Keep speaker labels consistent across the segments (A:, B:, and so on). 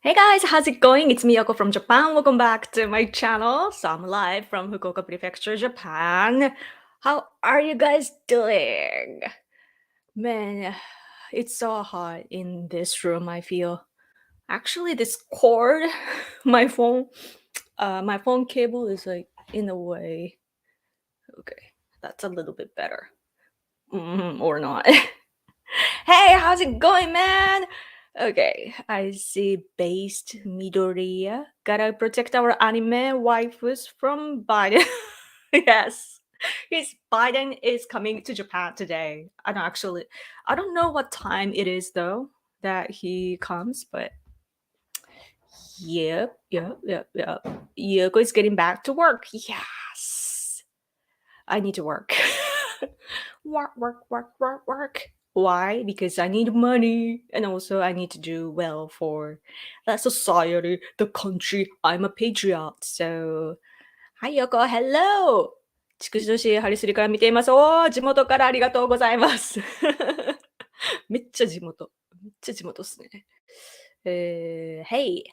A: Hey guys, how's it going? It's Miyako from Japan. Welcome back to my channel. So I'm live from Fukuoka Prefecture, Japan. How are you guys doing? Man, it's so hot in this room, I feel. Actually, this cord, my phone, my phone cable is like in the way. Okay, that's a little bit better. Or not. Hey, how's it going, man? Okay, I see based Midoriya. Gotta protect our anime waifus from Biden. Yes. Biden is coming to Japan today. I don't know what time it is though that he comes, but yep. Yoko is getting back to work. Yes. I need to work. Work. Why? Because I need money and also I need to do well for the society, the country. I'm a patriot. So, hi Yoko, hello! 筑紫市ハリスリから見ています。おー、地元からありがとうございます。めっちゃ地元。めっちゃ地元っすね。hey,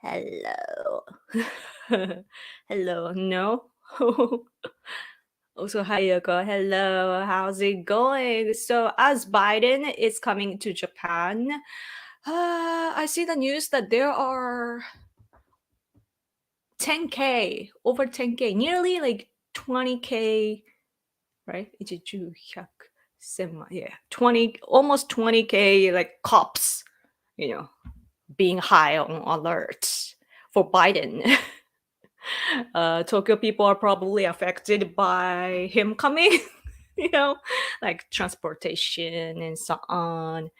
A: hello. Hello, no? Also, hi Yoko. Hello, how's it going? So, as Biden is coming to Japan, I see the news that there are 10K, over 10K, nearly like 20K, right? 1, 10, 100, yeah, 20, almost 20K like cops, being high on alert for Biden. Tokyo people are probably affected by him coming, you know, like transportation and so on.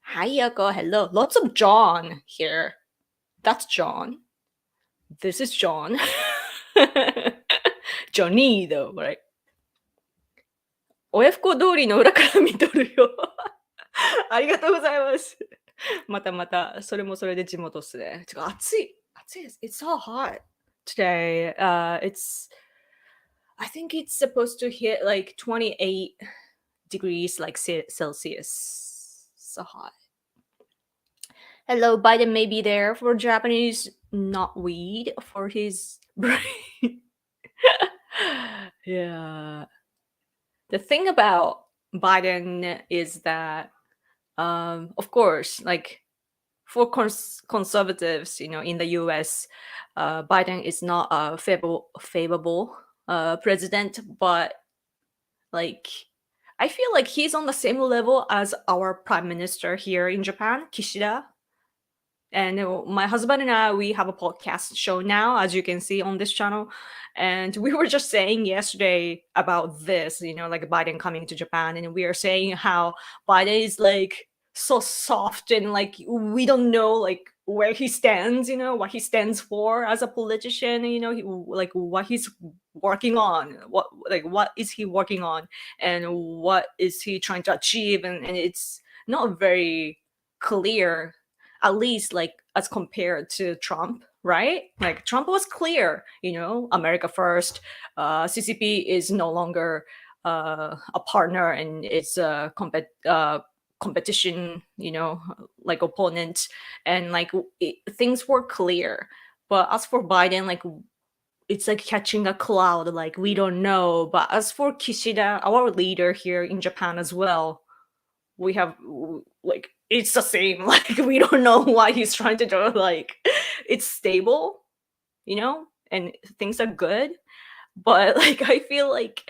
A: Hi, Yoko. Hello. Lots of John here. That's John. This is John. Johnny, though, right? 親不孝通りの裏から見とるよ。ありがとうございます。またまた、それもそれで地元っすね。てか、暑い。暑いです。It's so hot today. I think it's supposed to hit like 28 degrees like Celsius. So hot. Hello, Biden may be there for Japanese not weed for his brain. Yeah. The thing about Biden is that, of course, like for conservatives, in the US, Biden is not a favorable president, but like I feel like he's on the same level as our prime minister here in Japan, Kishida. And my husband and I, we have a podcast show now, as you can see on this channel. And we were just saying yesterday about this, like Biden coming to Japan. And we are saying how Biden is like so soft and like we don't know like where he stands, what he stands for as a politician, like what he's working on, what is he working on and what is he trying to achieve. And it's not very clear, at least like as compared to Trump, right? Like Trump was clear, America first. CCP is no longer a partner and it's a competition, like opponent, and like things were clear. But as for Biden, like it's like catching a cloud, like we don't know. But as for Kishida, our leader here in Japan as well, we have like it's the same. Like we don't know what he's trying to do. Like it's stable, and things are good. But like I feel like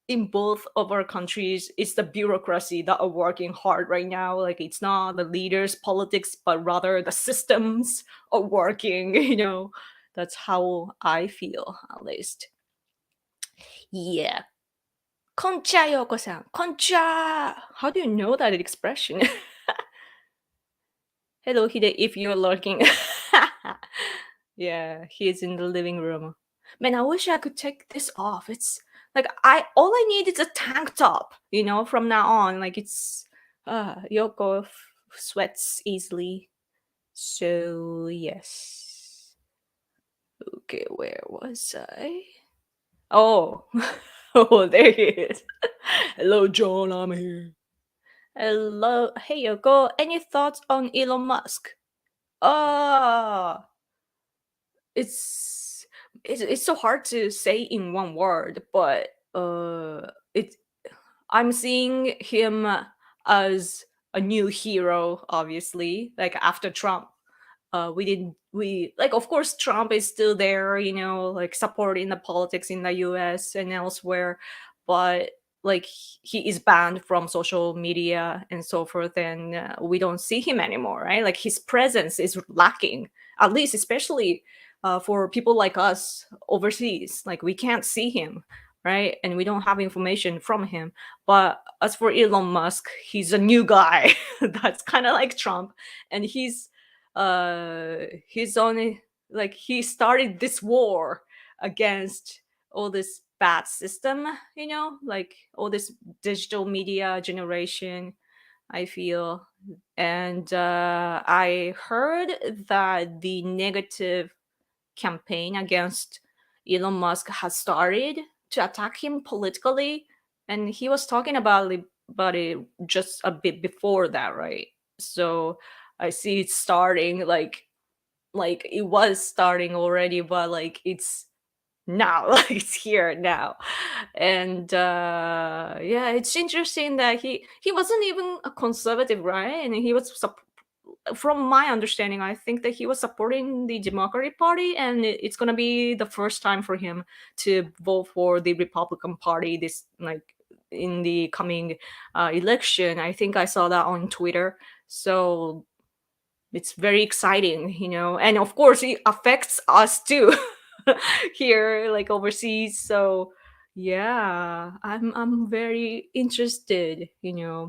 A: in both of our countries, it's the bureaucracy that are working hard right now. Like it's not the leaders' politics, but rather the systems are working. That's how I feel, at least. Yeah. Koncha Yoko-san. Koncha. How do you know that expression? Hello, Hide, if you're lurking. Yeah, he's in the living room. Man, I wish I could take this off. It's like all I need is a tank top, from now on. Like it's Yoko sweats easily. So yes. Okay, where was I? Oh. Oh, there he is. Hello, John, I'm here. Hello, hey Yoko. Any thoughts on Elon Musk? Uh it's it's so hard to say in one word, but it I'm seeing him as a new hero, obviously, like after Trump. We like, of course Trump is still there, like supporting the politics in the US and elsewhere, but like he is banned from social media and so forth, and we don't see him anymore, right? Like his presence is lacking, at least especially for people like us overseas. Like we can't see him, right? And we don't have information from him. But as for Elon Musk, he's a new guy that's kind of like Trump, and he's only like he started this war against all this bad system, like all this digital media generation, I feel. And I heard that the negative campaign against Elon Musk has started to attack him politically, and he was talking about it just a bit before that, right? So I see it starting, like it was starting already, but like it's now, like it's here now. And yeah, it's interesting that he wasn't even a conservative, right? And he was from my understanding, I think that he was supporting the Democratic Party, and it's gonna be the first time for him to vote for the Republican Party this, like, in the coming election. I think I saw that on Twitter. So it's very exciting, and of course it affects us too here, like overseas. So yeah, I'm very interested, yeah,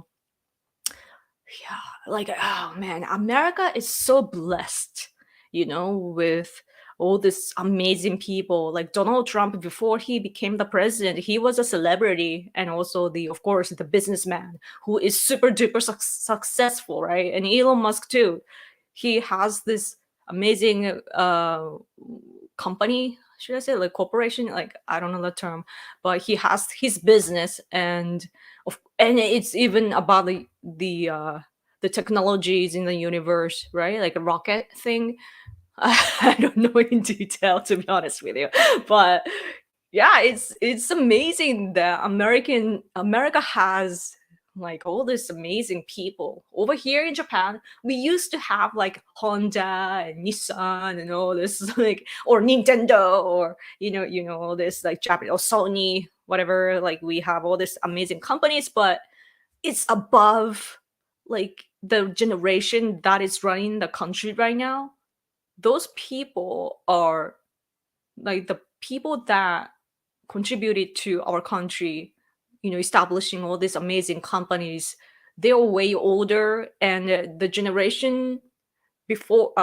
A: like, oh man, America is so blessed, with all this amazing people. Like Donald Trump, before he became the president, he was a celebrity, and also the of course the businessman who is super duper successful, right? And Elon Musk too. He has this amazing company, should I say, like corporation, like I don't know the term, but he has his business, and it's even about the technologies in the universe, right? Like a rocket thing. I don't know in detail, to be honest with you, but yeah, it's amazing that America has like all these amazing people. Over here in Japan, we used to have like Honda and Nissan and all this, like, or Nintendo, or all this like Japanese or Sony, whatever. Like we have all these amazing companies, but it's above like the generation that is running the country right now. Those people are like the people that contributed to our country, establishing all these amazing companies. They're way older, and the generation before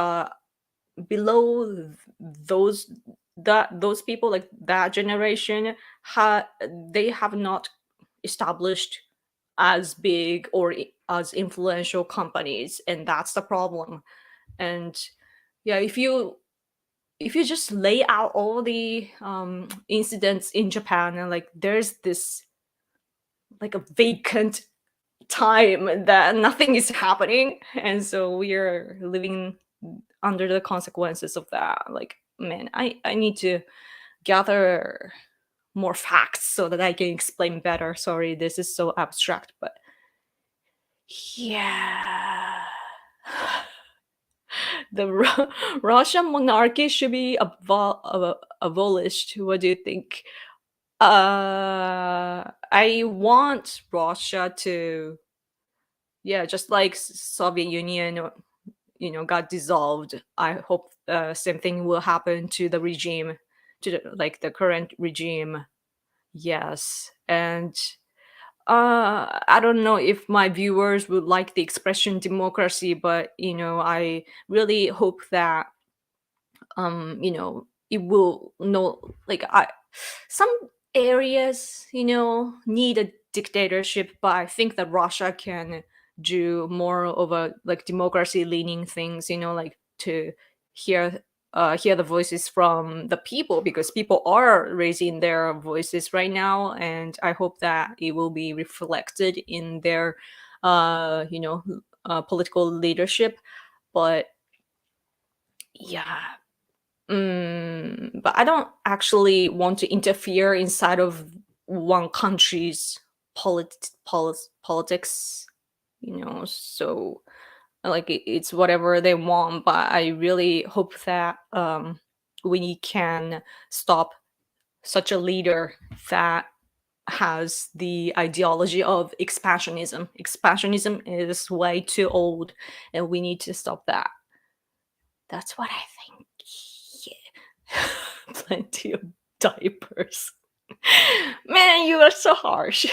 A: below those those people, like that generation, they have not established as big or as influential companies, and that's the problem. And yeah, if you just lay out all the incidents in Japan, and like there's this like a vacant time that nothing is happening, and so we are living under the consequences of that. Like, man, I need to gather more facts so that I can explain better. Sorry, this is so abstract, but yeah. The Russian monarchy should be abolished. What do you think? I want Russia to, yeah, just like Soviet Union, got dissolved. I hope same thing will happen to the regime, to like the current regime. Yes, and I don't know if my viewers would like the expression democracy, but I really hope that it will no like I some areas, need a dictatorship, but I think that Russia can do more of a like democracy leaning things, like to hear hear the voices from the people, because people are raising their voices right now, and I hope that it will be reflected in their you know, political leadership. But yeah, but I don't actually want to interfere inside of one country's politics, so like it's whatever they want, but I really hope that we can stop such a leader that has the ideology of expansionism. Expansionism is way too old, and we need to stop that. That's what I think. Yeah. Plenty of diapers. Man, you are so harsh.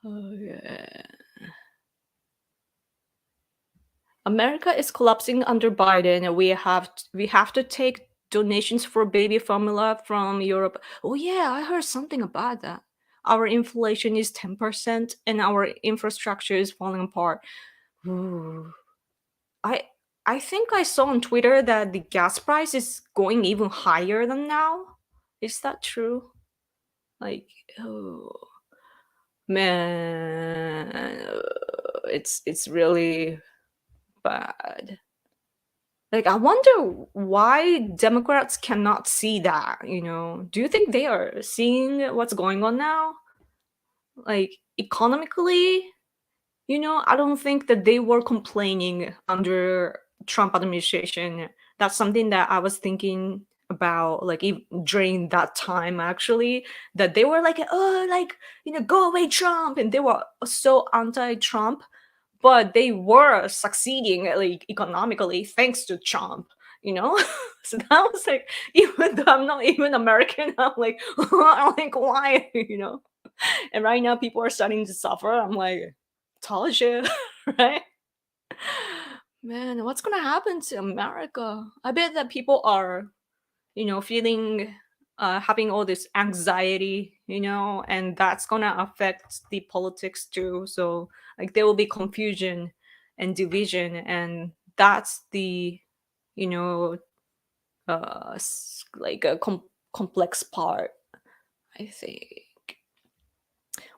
A: Oh, yeah. America is collapsing under Biden, and we have to take donations for baby formula from Europe. Oh yeah, I heard something about that. Our inflation is 10% and our infrastructure is falling apart. Ooh. I I think I saw on Twitter that the gas price is going even higher than now. Is that true? Like, oh man, it's really bad. Like, I wonder why Democrats cannot see that. Do you think they are seeing what's going on now? Like, economically, I don't think that they were complaining under Trump administration. That's something that I was thinking about, like, during that time, actually, that they were like, oh, like, go away, Trump. And they were so anti Trump, but they were succeeding like economically thanks to Trump. You know, so that was like, even though I'm not even American, I'm like, I'm like, why? And right now people are starting to suffer. I'm like, told you, right? Man, what's gonna happen to America? I bet that people are, feeling, having all this anxiety, and that's gonna affect the politics too. So, like, there will be confusion and division, and that's the, you know, like a complex part, I think.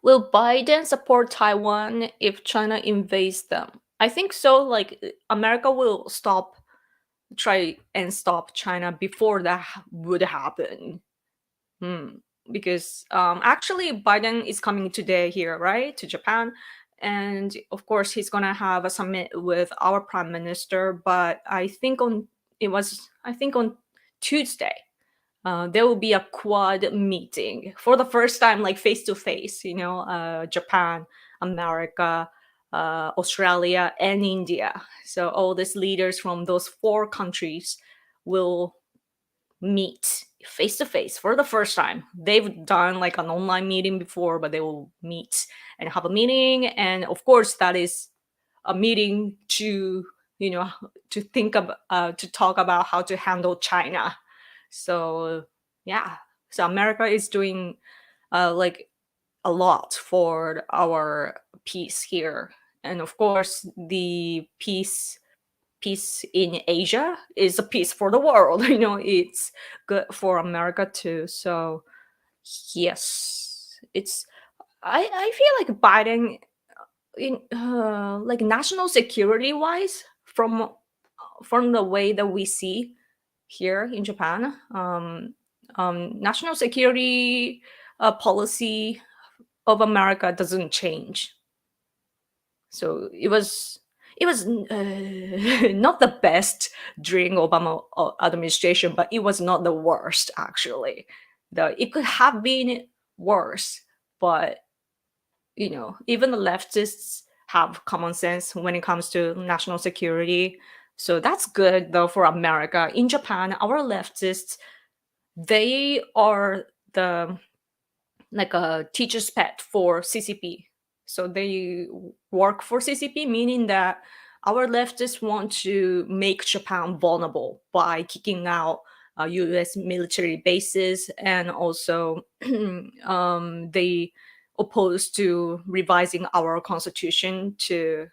A: Will Biden support Taiwan if China invades them? I think so. Like, America will try and stop China before that would happen. Hmm. Because actually, Biden is coming today here, right, to Japan, and of course he's gonna have a summit with our prime minister. But I think on Tuesday, there will be a quad meeting for the first time, like face to face. Japan, America, Australia, and India. So all these leaders from those four countries will meet face to face for the first time. They've done like an online meeting before, but they will meet and have a meeting. And of course, that is a meeting you know, to think about, to talk about how to handle China. So yeah, so America is doing like a lot for our peace here, and of course, the peace in Asia is a peace for the world. It's good for America too. So yes, it's. I feel like Biden, in like national security wise, from the way that we see here in Japan, national security policy of America doesn't change. So it was not the best during Obama administration, but it was not the worst actually. It could have been worse, but even the leftists have common sense when it comes to national security. So that's good though for America. In Japan, our leftists, they are the like a teacher's pet for CCP. So they work for CCP, meaning that our leftists want to make Japan vulnerable by kicking out US military bases, and also they oppose to revising our constitution to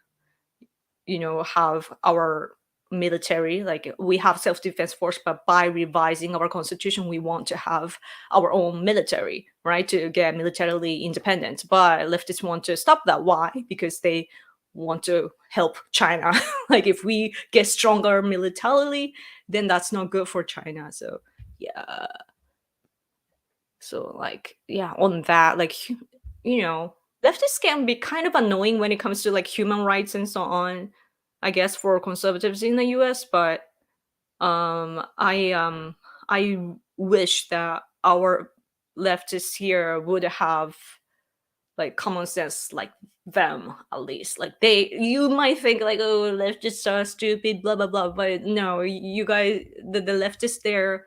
A: have our military, like we have self-defense force, but by revising our constitution we want to have our own military, right, to get militarily independent. But leftists want to stop that. Why? Because they want to help China. Like if we get stronger militarily, then that's not good for China. So yeah, so like yeah, on that, like you know, leftists can be kind of annoying when it comes to like human rights and so on, I guess, for conservatives in the US. But I wish that our leftists here would have like common sense like them, at least. Like they, you might think like, oh, leftists are stupid, blah blah blah, but no, you guys, the leftists there,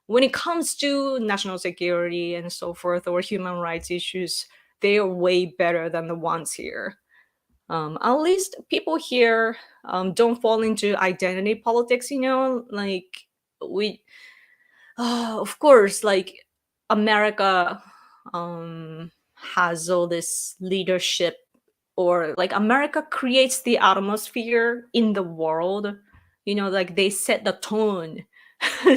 A: when it comes to national security and so forth, or human rights issues, they are way better than the ones here. At least people here don't fall into identity politics, you know, like we of course, like America has all this leadership, or like America creates the atmosphere in the world. You know, like they set the tone.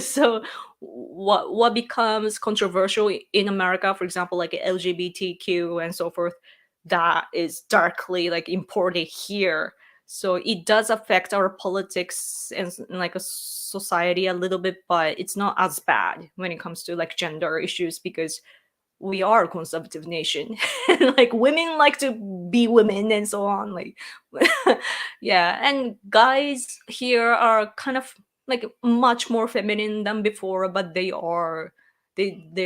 A: So what becomes controversial in America, for example, like LGBTQ and so forth, that is darkly like imported here. So it does affect our politics and like a society a little bit, but it's not as bad when it comes to like gender issues, because we are a conservative nation. And like women like to be women and so on, like yeah. And guys here are kind of like much more feminine than before, but they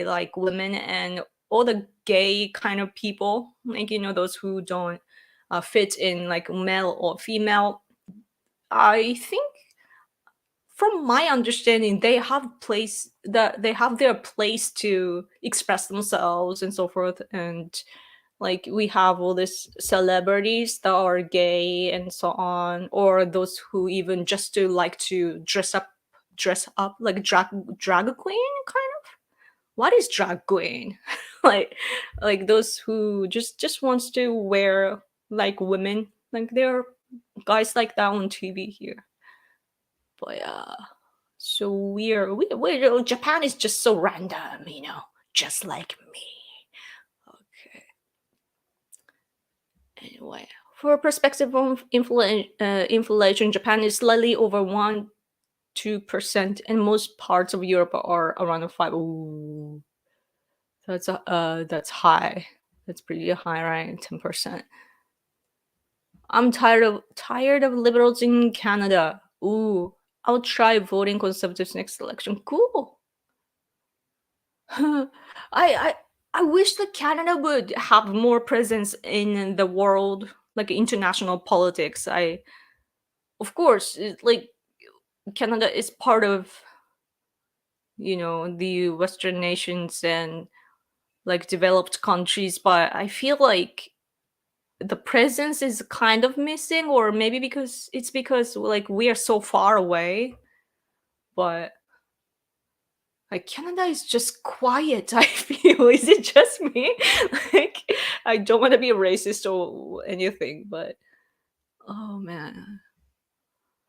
A: like women. And all the gay kind of people, like you know, those who don't fit in like male or female, I think from my understanding they have place, that they have their place to express themselves and so forth. And like we have all these celebrities that are gay and so on, or those who even just to like to dress up like drag queen kind of. What is drag queen? Like those who just wants to wear like women, like there are guys like that on TV here. But yeah, so we're Japan is just so random, you know, just like me. Okay. Anyway, for perspective on inflation, Japan is slightly over 1-2%, and most parts of Europe are around 5. Ooh, that's high. That's pretty high, right? 10%. I'm tired of liberals in Canada. Ooh, I'll try voting conservatives next election. Cool. I I wish that Canada would have more presence in the world, like international politics. I, of course, like Canada is part of, you know, the Western nations and like developed countries, but I feel like the presence is kind of missing, or maybe because it's because like we are so far away. But like Canada is just quiet. I feel, is it just me? Like I don't want to be a racist or anything, but oh man,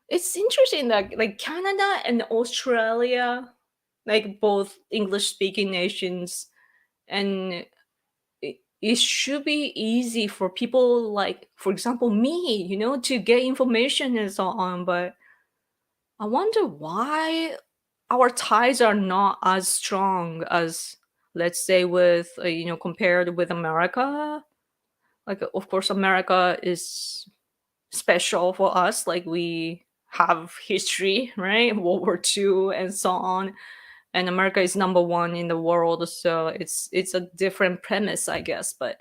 A: it's interesting that like Canada and Australia, like both English speaking nations, and it should be easy for people like, for example, me, you know, to get information and so on. But I wonder why our ties are not as strong as, let's say, with you know, compared with America. Like of course America is special for us, like we have history, right? World War II and so on, and America is number one in the world, so it's a different premise, I guess. But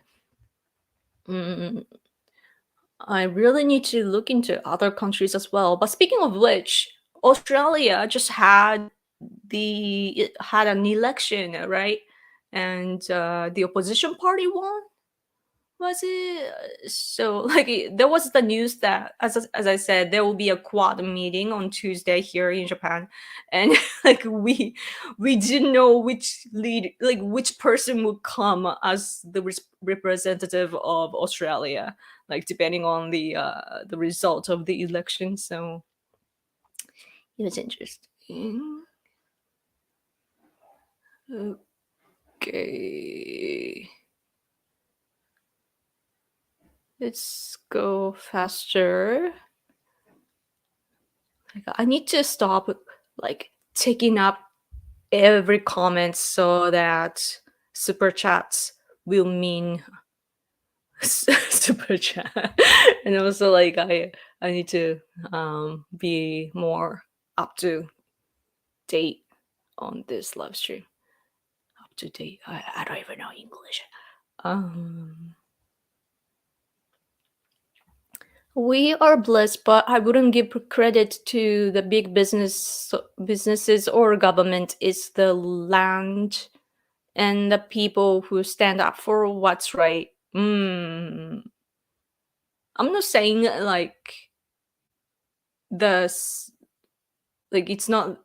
A: mm, I really need to look into other countries as well. But speaking of which, Australia just had it had an election, right? And the opposition party won. Was it so? Like there was the news that, as I said, there will be a quad meeting on Tuesday here in Japan, and like we didn't know which lead, like which person would come as the representative of Australia, like depending on the result of the election. So It was interesting. Okay. Let's go faster. Like, I need to stop like taking up every comment so that super chats will mean super chat. And also like I need to be more up to date on this live stream. Up to date. I don't even know English. Um we are blessed, but I wouldn't give credit to the big businesses or government. It's the land and the people who stand up for what's right. I'm not saying like the like it's not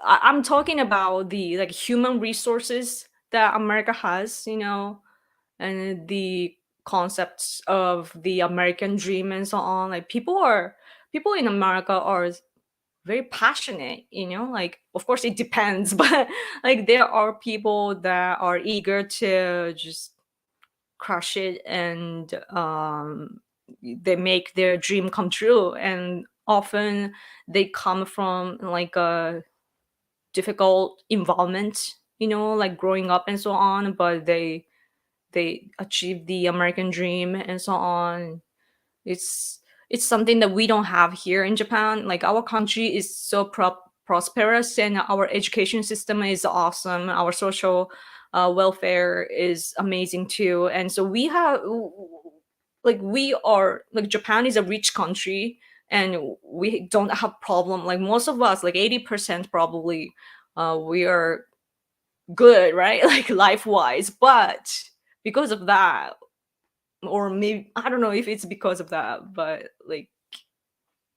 A: I'm talking about the like human resources that America has, and the concepts of the American dream and so on. Like people in America are very passionate, like of course it depends, but like there are people that are eager to just crush it, and they make their dream come true, and often they come from like a difficult environment, like growing up and so on, but they achieve the American dream and so on. It's something that we don't have here in Japan. Like our country is so prosperous, and our education system is awesome. Our social welfare is amazing too, and so we have like we are like Japan is a rich country, and we don't have problem. Like most of us, like 80% probably, we are good, right? Like life wise, but because of that, or maybe I don't know if it's because of that, but like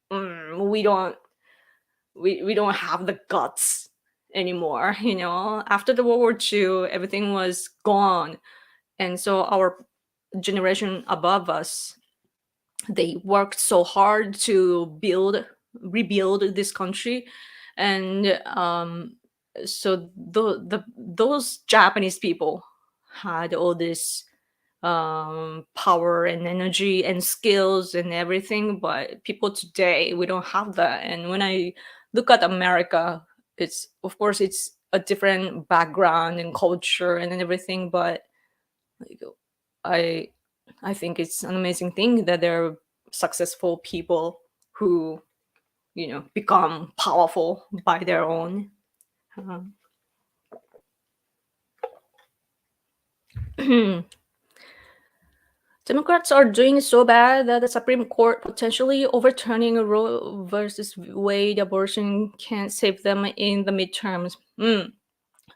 A: we don't have the guts anymore. After the World War II, everything was gone, and so our generation above us, they worked so hard to rebuild this country, and so those Japanese people had all this power and energy and skills and everything, but people today, we don't have that. And when I look at America, it's of course it's a different background and culture and everything, but like, i I think it's an amazing thing that there are successful people who become powerful by their own. um, Democrats are doing so bad that the Supreme Court potentially overturning Roe versus Wade abortion can't save them in the midterms.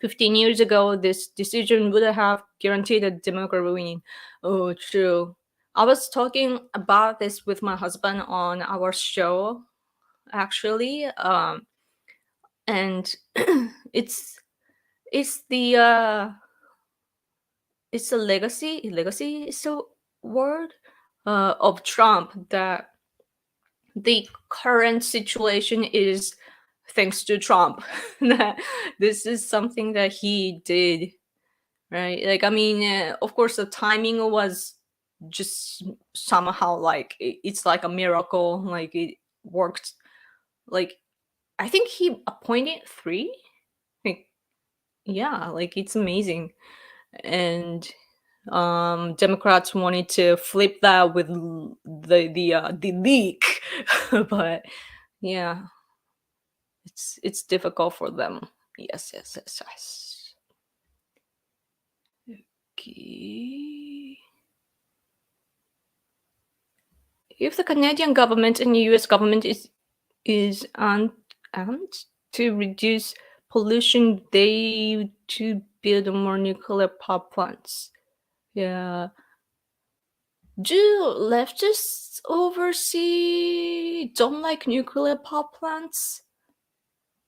A: 15 years ago, this decision would have guaranteed a Democrat winning. Oh, true. I was talking about this with my husband on our show, actually, and it's it's the it's a legacy. Legacy is a word of Trump, that the current situation is thanks to Trump. That this is something that he did, right? Like, I mean, of course, the timing was just somehow like it's like a miracle. Like it worked. Like I think he appointed three. Like, yeah, like it's amazing. And Democrats wanted to flip that with the leak, but yeah, it's difficult for them. Yes, yes, yes, yes. Okay. If the Canadian government and the U.S. government is armed to reduce pollution, they to build more nuclear power plants. Yeah. Do leftists oversee don't like nuclear power plants?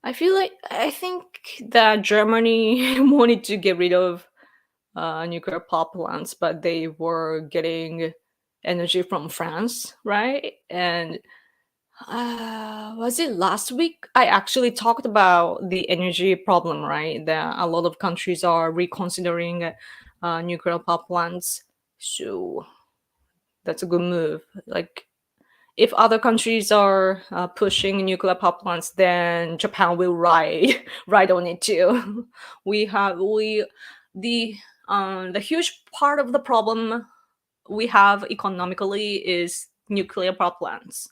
A: I think that Germany wanted to get rid of nuclear power plants, but they were getting energy from France, right? And Was it last week? I actually talked about the energy problem, right? That a lot of countries are reconsidering nuclear power plants. So that's a good move. Like, if other countries are pushing nuclear power plants, then Japan will ride ride on it too. We the huge part of the problem we have economically is nuclear power plants,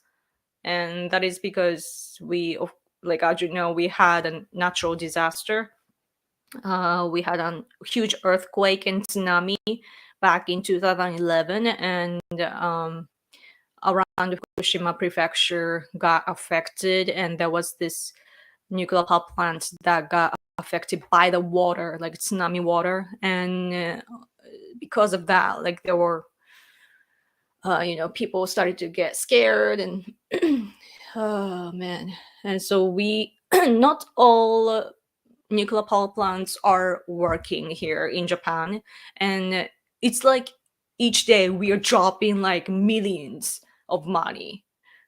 A: and that is because like as you know, we had a natural disaster. We had a huge earthquake and tsunami back in 2011, and around Fukushima prefecture got affected, and there was this nuclear power plant that got affected by the water, like tsunami water, and because of that, like there were, people started to get scared, and oh man, and so we not all nuclear power plants are working here in Japan, and it's like each day we are dropping like millions of money.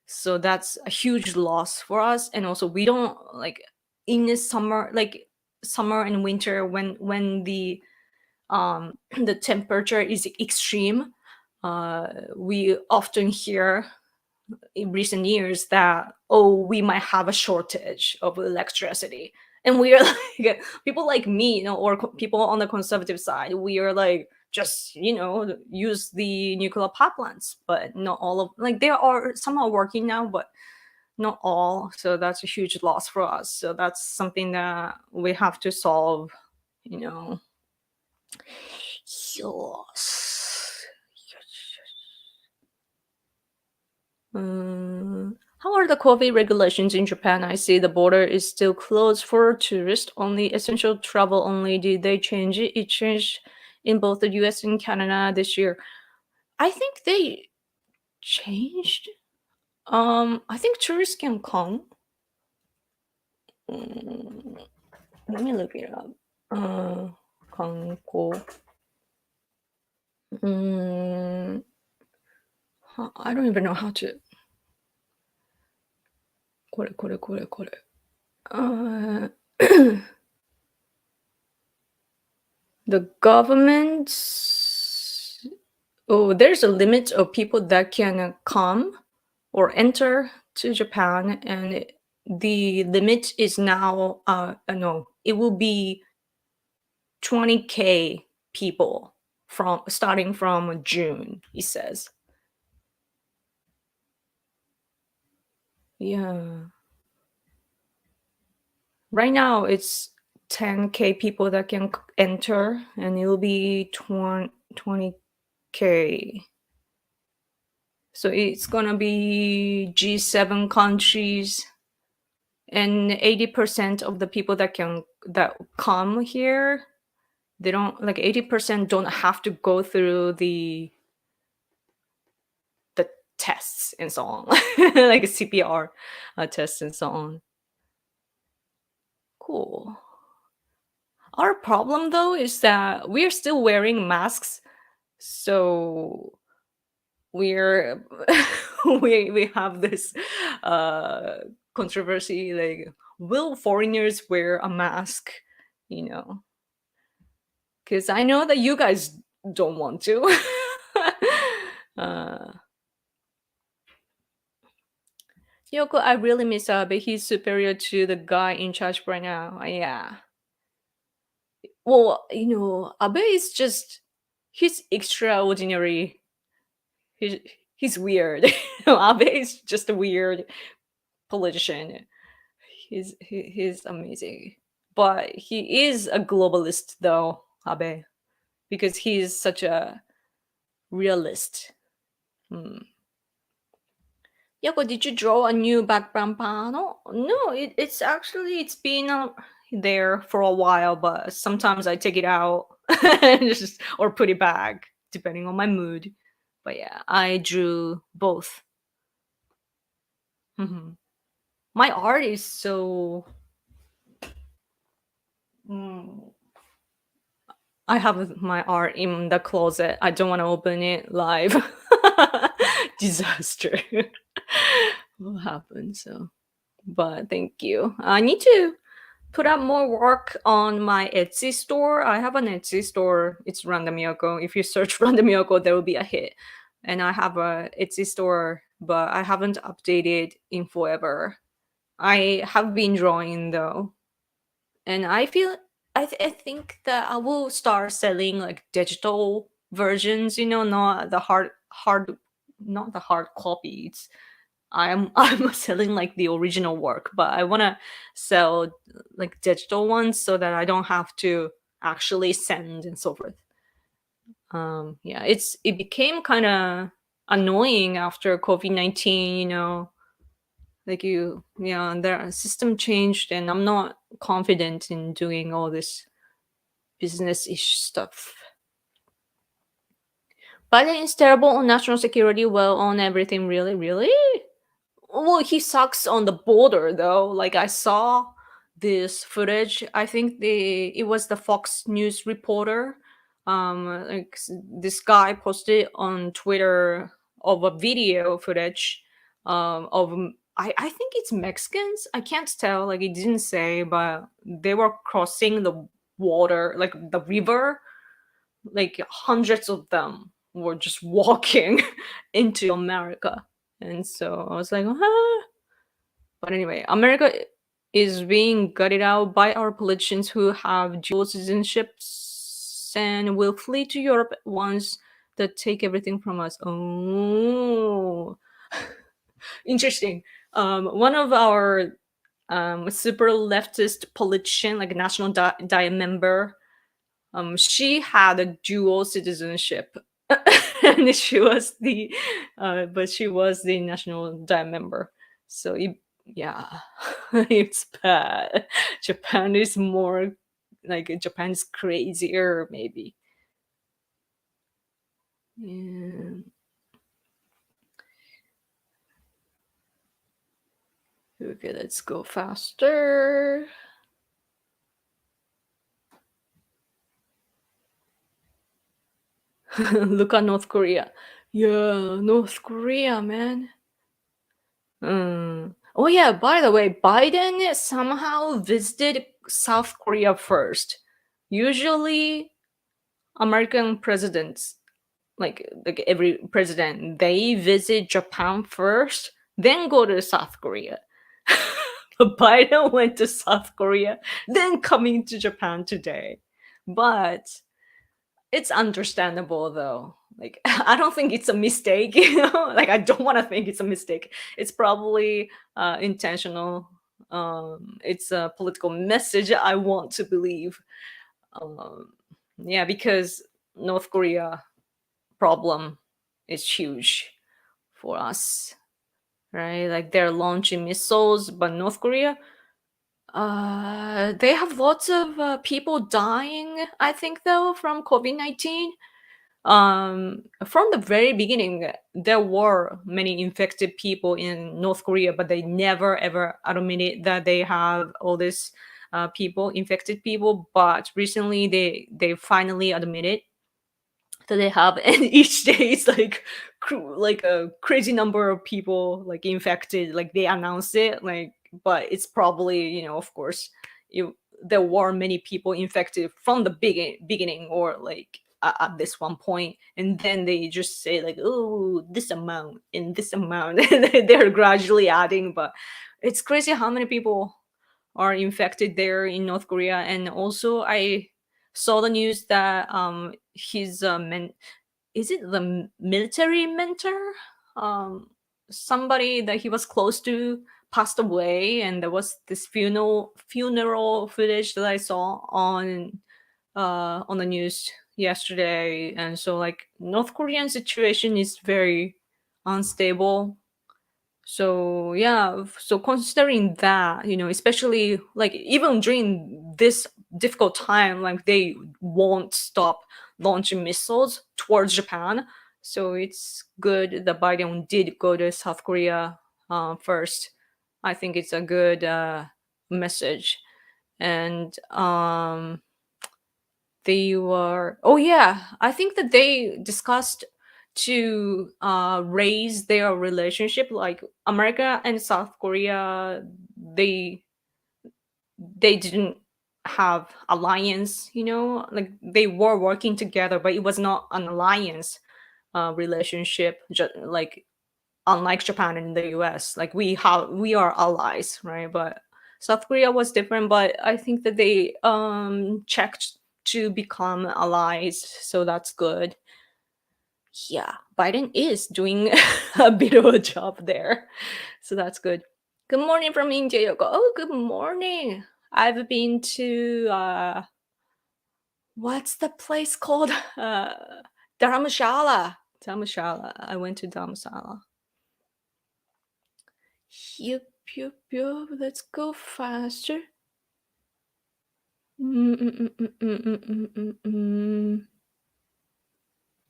A: So that's a huge loss for us, and also we don't like in the summer, like summer and winter when the temperature is extreme. We often hear in recent years that, oh, we might have a shortage of electricity, and we are like people like me, or people on the conservative side, we are like, just use the nuclear power plants, but not all of, like, there are some are working now, but not all. So that's a huge loss for us, so that's something that we have to solve, you know. Yes. How are the COVID regulations in Japan? I see the border is still closed for tourists only, essential travel only. Did they change it? It changed in both the US and Canada this year. I think they changed. I think tourists can come. Mm, Let me look it up. 観光. I don't even know how to. これ。Uh, the government. Oh, there's a limit of people that can come or enter to Japan, and the limit is now, no, it will be 20K people from starting from June, he says. Yeah. Right now it's 10K people that can enter, and it will be 20K. So it's gonna be G7 countries, and 80% of the people that come here, they don't, like, 80% don't have to go through the tests and so on, like a CPR test and so on. Cool. Our problem though is that we're still wearing masks, so we're we have this uh controversy, like, will foreigners wear a mask, you know because I know that you guys don't want to. uh Yoko, I really miss Abe. He's superior to the guy in charge right now. Yeah. Well, Abe is just, he's extraordinary. He's weird. Abe is just a weird politician. He's amazing, but he is a globalist though, Abe, because he's such a realist. Hmm. Yoko, did you draw a new background panel? No, it's been there for a while, but sometimes I take it out or put it back depending on my mood. But yeah, I drew both. Mhm. My art is so. Mm, I have my art in the closet. I don't want to open it live. Disaster. what happened. So, but thank you. I need to put up more work on my Etsy store. I have an Etsy store. It's Random Yoko. If you search Random Yoko, there will be a hit. And I have a Etsy store, but I haven't updated in forever. I have been drawing though, and I think that I will start selling like digital versions. Not the not the hard copies. I'm selling like the original work, but I want to sell like digital ones so that I don't have to actually send and so forth. Yeah, it became kind of annoying after COVID-19. Like their system changed, and I'm not confident in doing all this business ish stuff. Biden is terrible on national security, well on everything. Really, really. Well, he sucks on the border though. Like I saw this footage. I think it was the Fox News reporter. This guy posted on Twitter of a video footage of I think it's Mexicans. I can't tell. Like it didn't say, but they were crossing the water, like the river. Like hundreds of them were just walking into America. And so I was like, ah. But anyway, America is being gutted out by our politicians who have dual citizenships and will flee to Europe once they take everything from us. Oh, interesting. One of our super leftist politician, like National Diet member, she had a dual citizenship. And she was the National Diet member. So yeah, it's bad. Japan is more like Japan's crazier, maybe. Yeah. Okay, let's go faster. Look at North Korea. Yeah, North Korea, man. Oh yeah, by the way, Biden somehow visited South Korea first. Usually American presidents, like every president, they visit Japan first, then go to South Korea. But Biden went to South Korea, then coming to Japan today. But it's understandable though. Like I don't think it's a mistake, Like I don't want to think it's a mistake. It's probably intentional. It's a political message I want to believe. Um, yeah, because North Korea problem is huge for us, right? Like they're launching missiles, but North Korea, they have lots of people dying. I think though from COVID-19. From the very beginning, there were many infected people in North Korea, but they never ever admitted that they have all this infected people. But recently, they finally admitted that they have, and each day it's like like a crazy number of people like infected. Like they announce it, like, but it's probably of course, you there were many people infected from the beginning, or like at this one point, and then they just say like, oh, this amount and this amount, and they're gradually adding. But it's crazy how many people are infected there in North Korea. And also I saw the news that his is it the military mentor, um somebody that he was close to passed away, and there was this funeral footage that I saw on the news yesterday. And so like North Korean situation is very unstable. So yeah, so considering that, especially like even during this difficult time, like they won't stop launching missiles towards Japan. So it's good that Biden did go to South Korea first. I think it's a good message. And they were, oh yeah, I think that they discussed to raise their relationship. Like America and South Korea, they didn't have alliance, like they were working together, but it was not an alliance relationship, just like unlike Japan and the US. Like we are allies, right? But South Korea was different, but I think that they checked to become allies, so that's good. Yeah, Biden is doing a bit of a job there, so that's good. Good morning from India, Yoko. Oh, good morning. I've been to what's the place called? Dharamshala. Dharamshala. I went to Dharamshala. Yup, yup, yup. Let's go faster.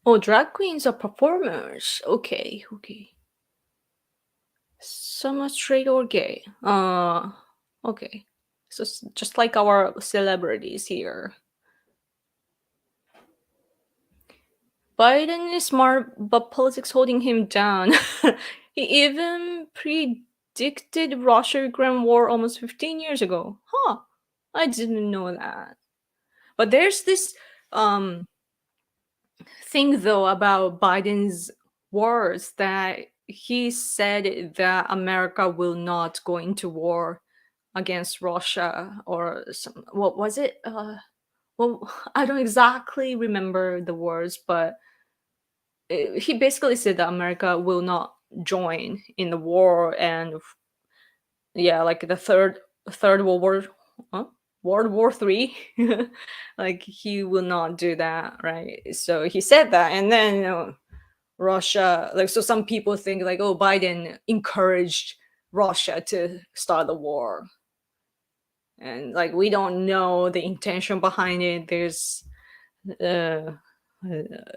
A: Oh, drag queens are performers. Okay, okay. Some straight or gay. Okay. So just like our celebrities here. Biden is smart, but politics holding him down. He even predicted Russia-Ukraine war almost 15 years ago. Huh. I didn't know that. But there's this thing though about Biden's words that he said that America will not go into war against Russia or some, what was it? Well, I don't exactly remember the words, but he basically said that America will not join in the war, and yeah, like the third World War, huh? World War Three, like he will not do that, right? So he said that, and then Russia, like so, some people think like, oh, Biden encouraged Russia to start the war, and like we don't know the intention behind it. There's uh,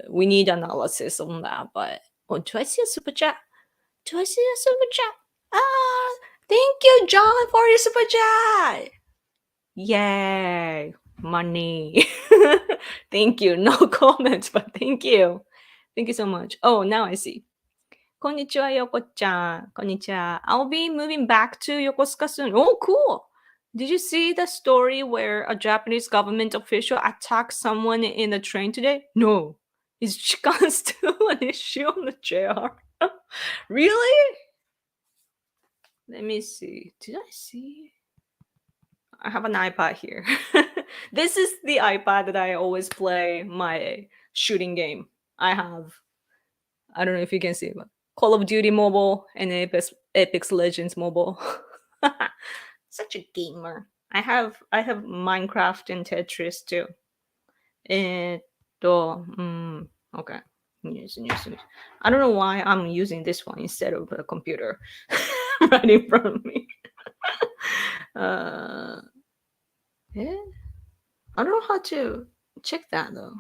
A: we need analysis on that, but oh, do I see a super chat? Do I see a super chat? Ah, thank you, John, for your super chat. Yay, money. Thank you. No comments, but thank you. Thank you so much. Oh, now I see. Konnichiwa, Yoko-chan. Konnichiwa. I'll be moving back to Yokosuka soon. Oh, cool. Did you see the story where a Japanese government official attacked someone in the train today? No. Is Chikan still an issue on the JR? Really? Let me see. Did I see? I have an iPad here. This is the iPad that I always play my shooting game. I don't know if you can see, but Call of Duty Mobile and Apex Legends Mobile. Such a gamer. I have Minecraft and Tetris too. Okay. Yes, yes, yes. I don't know why I'm using this one instead of a computer right in front of me. Yeah. I don't know how to check that though.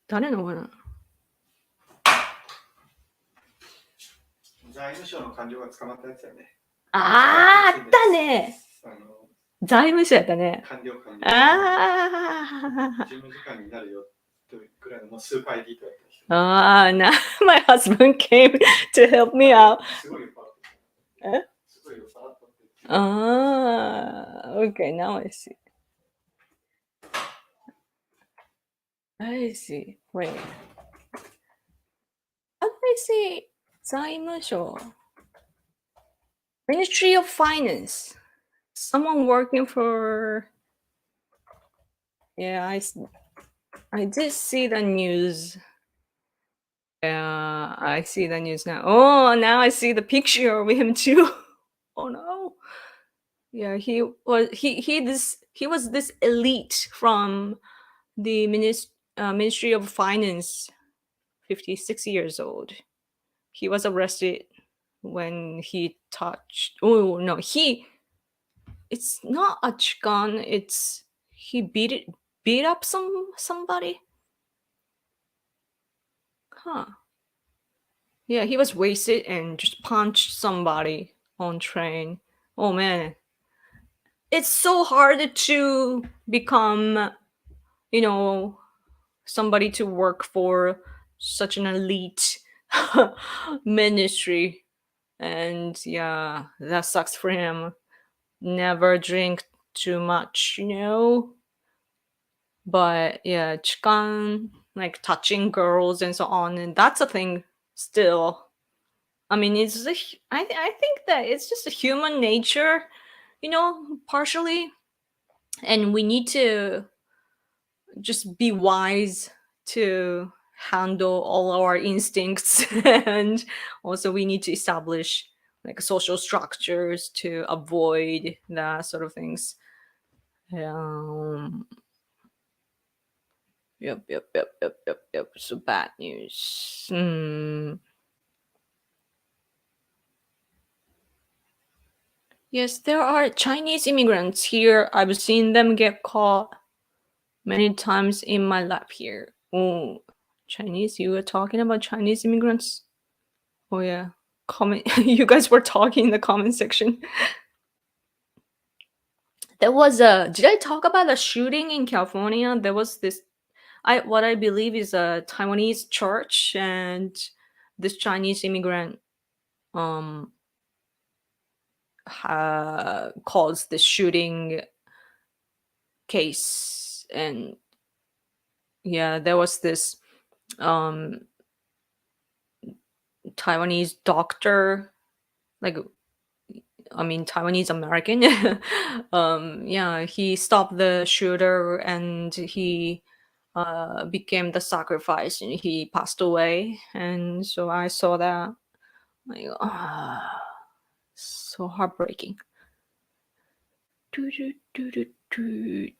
A: 誰のかな
B: 財務省の官僚が捕まったやつだよね。
A: あー、あったね。財務省やったね。
B: 官僚。
A: あ
B: あ。事務次官になるよというくらいのもうスーパーエリートだった人。
A: あ。now my husband came to help me out.
B: すごい酔っ払ってた。
A: え？
B: すごい酔っ払ったって。
A: Okay, now I see. I see. Wait. How do I see 財務省? Ministry of Finance. Someone working for. Yeah, I did see the news. Yeah, I see the news now. Oh, now I see the picture of him too. Oh no. Yeah, he was this elite from the Ministry of Finance, 56 years old. He was arrested when he touched. Oh no, it's not a chikan. It's he beat up somebody. Huh. Yeah, he was wasted and just punched somebody on train. Oh man. It's so hard to become you know, somebody to work for such an elite ministry. And yeah, that sucks for him. Never drink too much, you know. But yeah, chikan, like touching girls and so on, and that's a thing still. I mean, I think that it's just a human nature, partially, and we need to just be wise to handle all our instincts, and also we need to establish like social structures to avoid that sort of things. Um, yep. So bad news. Yes, there are Chinese immigrants here. I've seen them get caught many times in my life here. Oh, Chinese? You were talking about Chinese immigrants? Oh yeah. Comment. You guys were talking in the comment section. There was a. Did I talk about a shooting in California? There was this. What I believe is a Taiwanese church, and this Chinese immigrant um caused the shooting case. And yeah, there was this um Taiwanese doctor, like, I mean, Taiwanese American. Yeah, he stopped the shooter, and he became the sacrifice, and he passed away. And so I saw that, like, so heartbreaking. Doo, doo, doo, doo, doo.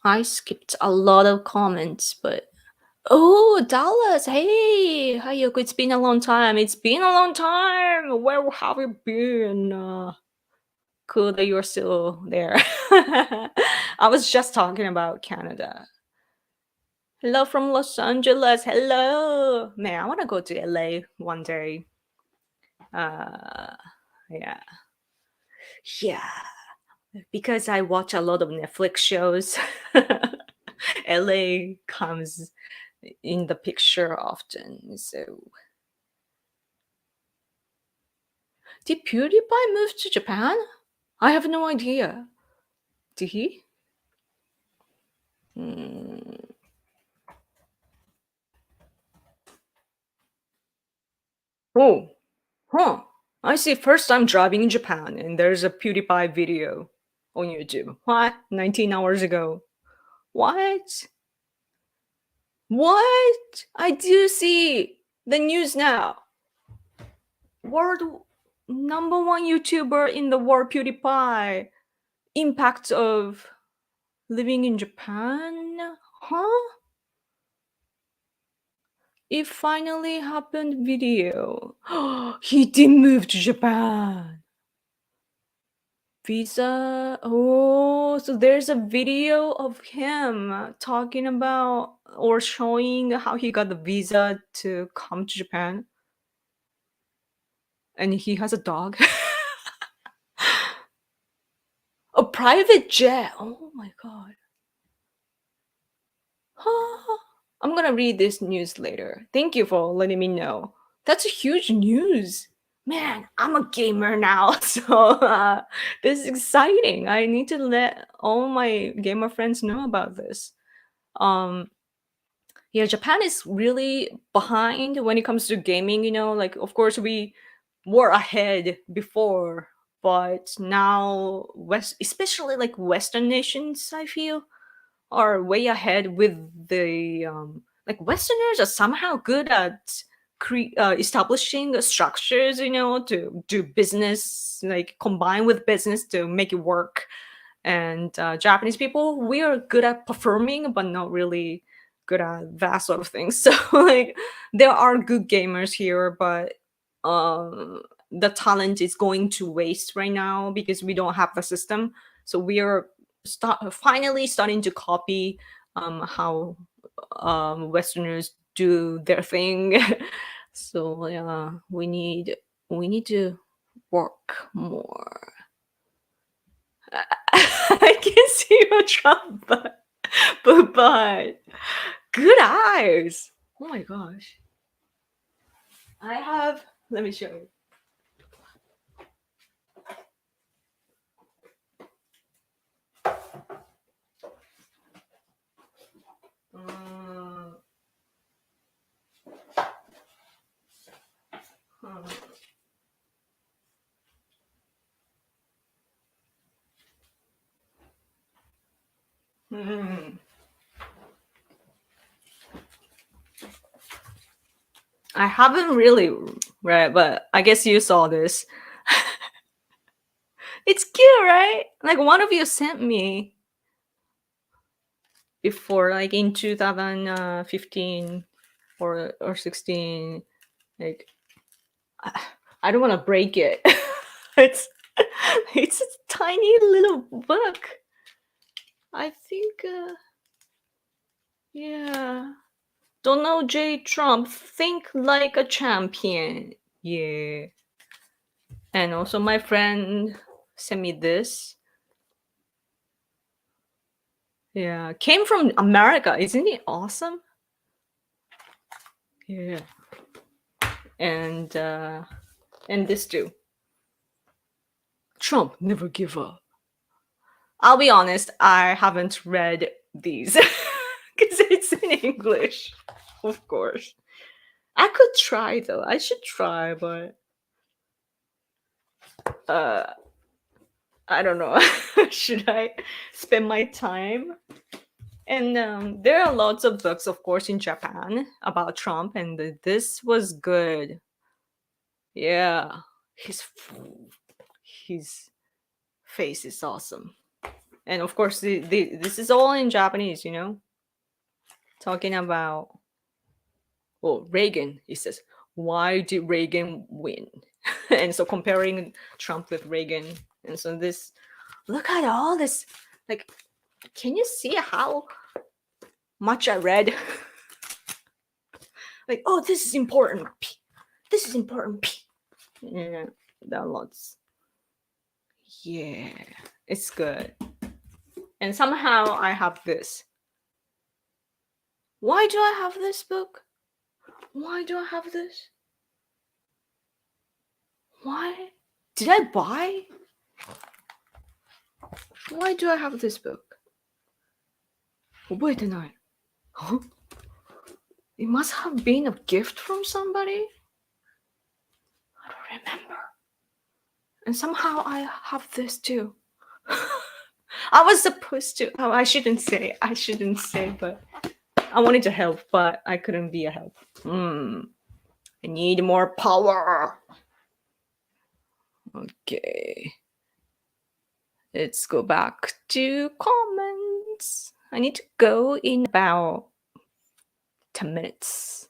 A: I skipped a lot of comments, but oh, Dallas, hey, hi, Yoko. It's been a long time. It's been a long time. Where have you been? Cool that you're still there. I was just talking about Canada. Hello from Los Angeles. Hello. Man, I want to go to LA one day. Uh, yeah. Yeah. Because I watch a lot of Netflix shows. LA comes in the picture often. So, did PewDiePie move to Japan? I have no idea. Did he? Hmm. Oh, huh. I see. First time driving in Japan, and there's a PewDiePie video on YouTube. What? 19 hours ago. What? What? I do see the news now. World number one YouTuber in the world, PewDiePie. Impact of living in Japan? Huh? It finally happened video. He did move to Japan. Visa. Oh, so there's a video of him talking about or showing how he got the visa to come to Japan. And he has a dog. A private jet. Oh my god. Huh. I'm gonna read this news later. Thank you for letting me know. That's a huge news. Man, I'm a gamer now, so this is exciting. I need to let all my gamer friends know about this. Um, yeah, Japan is really behind when it comes to gaming. Like, of course, we were ahead before, but now especially like Western nations, I feel, are way ahead with the like Westerners are somehow good at establishing structures, to do business, like combine with business to make it work. And Japanese people, we are good at performing, but not really good at that sort of thing. So like, there are good gamers here, but the talent is going to waste right now because we don't have the system. So we are finally starting to copy how Westerners do their thing. So yeah, we need to work more. I can see your Trump. but good eyes. Oh my gosh. I have. Let me show you. Uh, hmm. Hmm. I haven't really read, but I guess you saw this. It's cute, right? Like one of you sent me before, like in 2015 or 16. Like I don't want to break it. it's it's a tiny little book. I think, yeah. Donald J. Trump, think like a champion. Yeah. And also, my friend sent me this. Yeah. Came from America. Isn't it awesome? Yeah. And this too. Trump never give up. I'll be honest, I haven't read these because it's in English, of course. I could try though. I should try, but uh I don't know. Should I spend my time? And there are lots of books, of course, in Japan about Trump, and this was good. Yeah, his face is awesome, and of course, this is all in Japanese. Talking about, well, Reagan. He says, "Why did Reagan win?" And so comparing Trump with Reagan, and so this. Look at all this. Like, can you see how much I read? Like, oh, this is important. This is important. Yeah, there are lots. Yeah, it's good. And somehow I have this. Why do I have this book? Why do I have this? Why? Did I buy? Why do I have this book? 覚えてない. Huh? It must have been a gift from somebody? I don't remember. And somehow I have this too. I was supposed to. Oh, I shouldn't say, but I wanted to help, but I couldn't be a help. I need more power. Okay. Let's go back to comments. I need to go in about 10 minutes.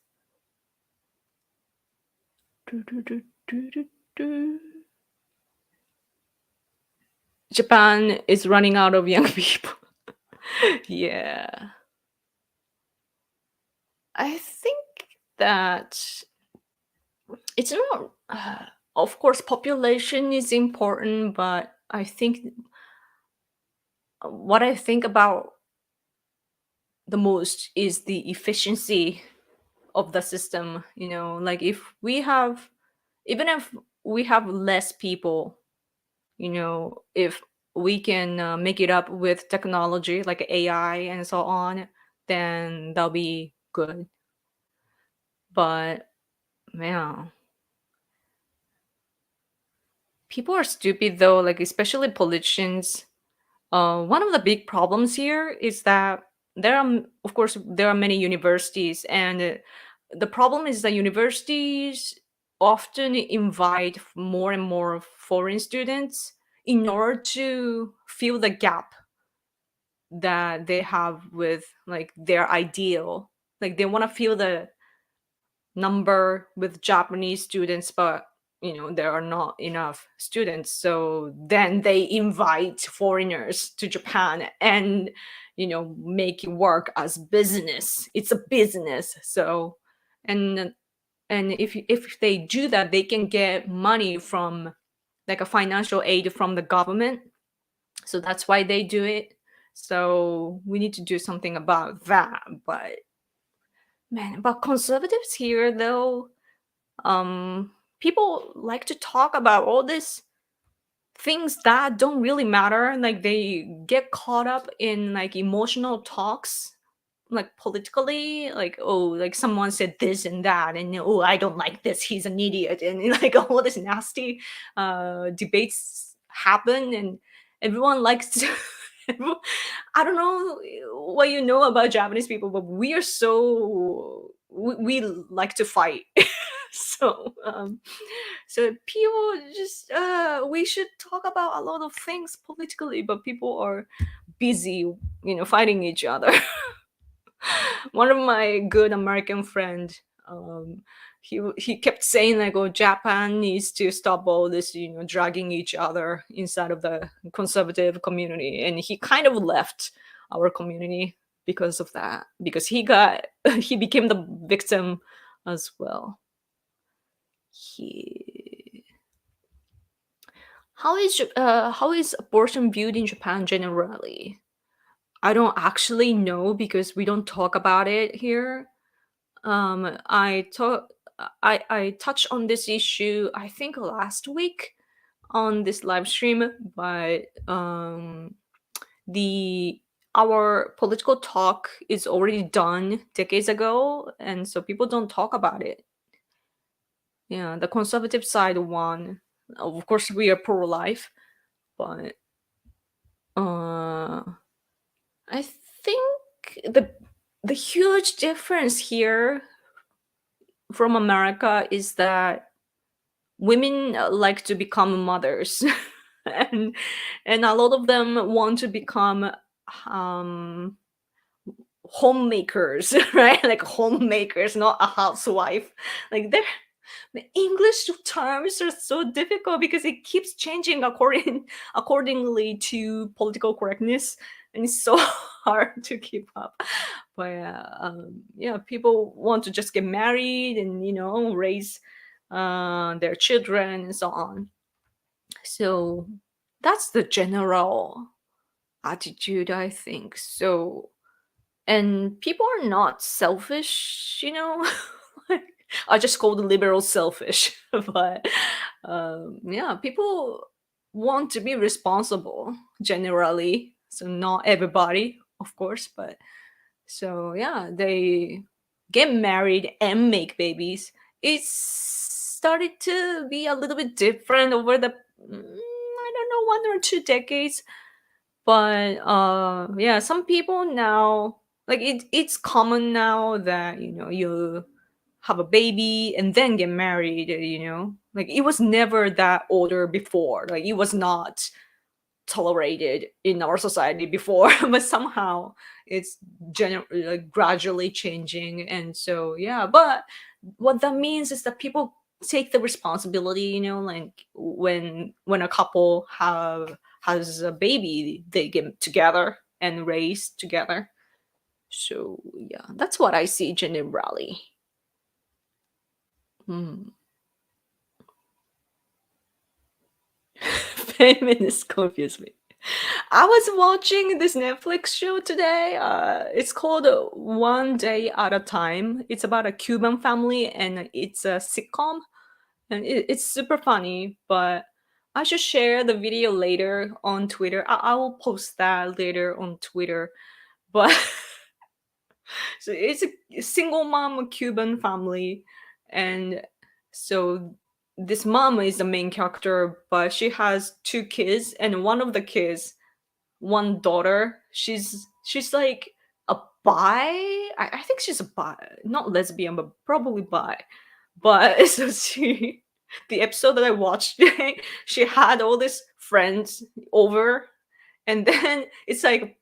A: Japan is running out of young people. Yeah. I think that it's not, of course, population is important, but I think what I think about the most is the efficiency of the system. Like if we have, even if we have less people, if we can make it up with technology like AI and so on, then that'll be good. But man, people are stupid though, like especially politicians. One of the big problems here is that of course, there are many universities, and the problem is that universities often invite more and more foreign students in order to fill the gap that they have with like their ideal. Like they want to fill the number with Japanese students, but there are not enough students. So then they invite foreigners to Japan and make it work as business. It's a business. So and if they do that, they can get money from like a financial aid from the government. So that's why they do it. So we need to do something about that. But man, but conservatives here though, people like to talk about all these things that don't really matter. Like they get caught up in like emotional talks, like politically, like, oh, like someone said this and that, and oh, I don't like this, he's an idiot, and like all this nasty debates happen, and everyone likes to I don't know what you know about Japanese people, but we are so we like to fight. so so people just we should talk about a lot of things politically, but people are busy, fighting each other. One of my good American friend, he kept saying like, "Oh, Japan needs to stop all this, dragging each other inside of the conservative community," and he kind of left our community because of that, because he got he became the victim as well. He how is abortion viewed in Japan generally? I don't actually know because we don't talk about it here. I touched on this issue I think last week on this live stream, but the our political talk is already done decades ago, and so people don't talk about it. Yeah, the conservative side won. Of course, we are pro-life, but uh, I think the huge difference here from America is that women like to become mothers, and a lot of them want to become um homemakers, right? Like homemakers, not a housewife. Like the English terms are so difficult because it keeps changing accordingly to political correctness, and it's so hard to keep up. But yeah, people want to just get married and raise their children and so on. So that's the general attitude, I think. So, and people are not selfish, like, I just call the liberals selfish, but yeah, people want to be responsible generally. So not everybody, of course, but so yeah, they get married and make babies. It's started to be a little bit different over the I don't know, 1 or 2 decades. But yeah, some people now, like it's common now that you have a baby and then get married. Like it was never that order before. Like it was not tolerated in our society before, but somehow it's like gradually changing. And so yeah, but what that means is that people take the responsibility, like when a couple has a baby, they get together and raise together. So yeah, that's what I see generally. Hmm. Feminists confuse me. I was watching this Netflix show today. It's called One Day at a Time. It's about a Cuban family and it's a sitcom, and it's super funny. But I should share the video later on Twitter. I will post that later on Twitter. But so it's a single mom Cuban family, and so this mom is the main character, but she has 2 kids, and one of the kids, one daughter, she's like a bi. I think she's a bi, not lesbian, but probably bi. But so the episode that I watched today, she had all these friends over, and then it's like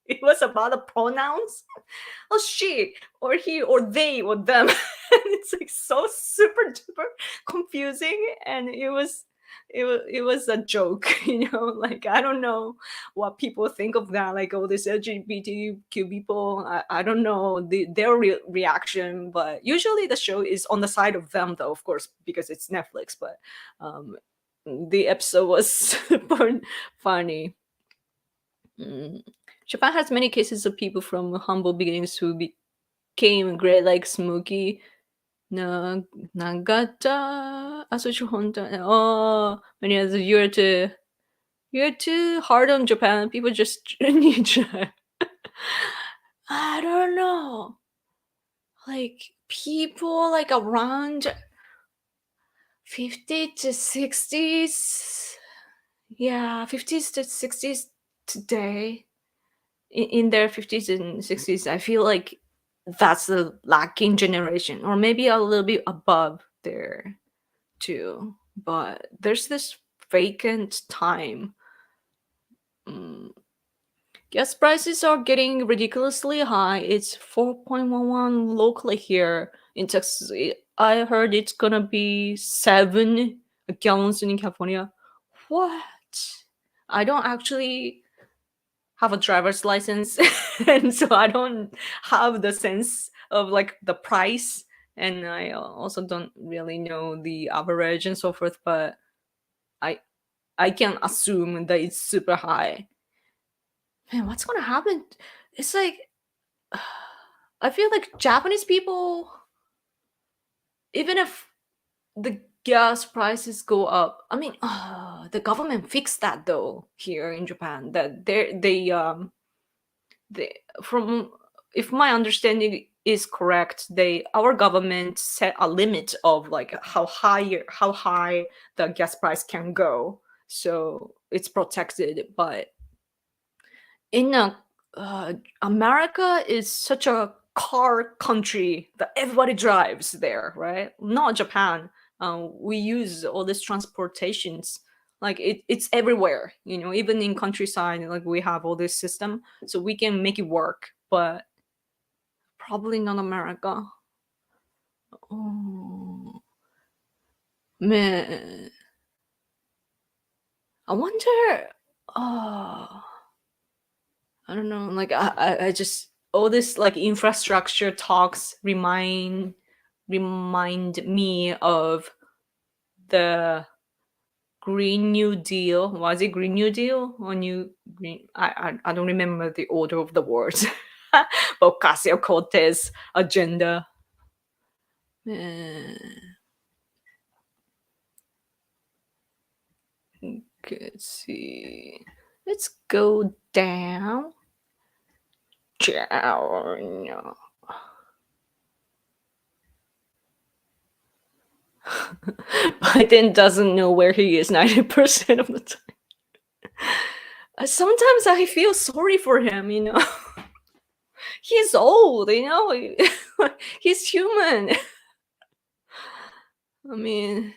A: it was about the pronouns. Oh, she or he or they or them. And it's like so super duper confusing, and it was a joke. Like I don't know what people think of that, like all this LGBTQ people. I don't know their reaction, but usually the show is on the side of them, though, of course, because it's Netflix. But um the episode was super funny. Mm. Japan has many cases of people from humble beginnings who became great, like Smokey Nagata, Asushi Honda. Oh, many others. You're too hard on Japan. People just need to. I don't know. Like people like around 50 to 60s. Yeah, 50s to 60s today. In their 50s and 60s, I feel like that's the lacking generation, or maybe a little bit above there too. But there's this vacant time. Mm, Gas prices are getting ridiculously high. It's 4.11 locally here in Texas. I heard it's gonna be 7 gallons in California. What? I don't actually have a driver's license, and so I don't have the sense of like the price, and I also don't really know the average and so forth. But I I can assume that it's super high. Man, what's gonna happen? It's like I feel like Japanese people, even if the gas prices go up, I mean, the government fixed that though here in Japan. That they from if my understanding is correct, our government set a limit of like how high the gas price can go, so it's protected. But in America is such a car country that everybody drives there, right? Not Japan. We use all these transportations. Like it's everywhere, even in countryside. Like we have all this system, so we can make it work. But probably not America. Oh man, I wonder. Oh, I don't know. Like I just all this like infrastructure talks remind me of the Green New Deal. Was it Green New Deal or New Green? I don't remember the order of the words. But Ocasio Cortez agenda. Uh, let's see. Let's go down. Down. Biden doesn't know where he is 90% of the time. Sometimes I feel sorry for him. He's old, he's human. I mean,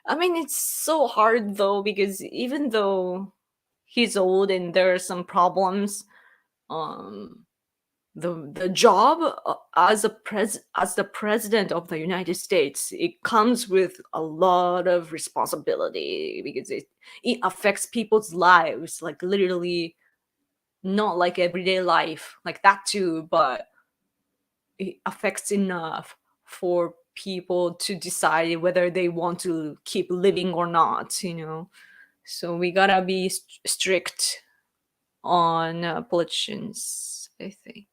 A: it's so hard though, because even though he's old and there are some problems, um, the job as the president of the United States, it comes with a lot of responsibility, because it affects people's lives, like literally, not like everyday life like that too, but it affects enough for people to decide whether they want to keep living or not. So we gotta be strict on politicians, I think.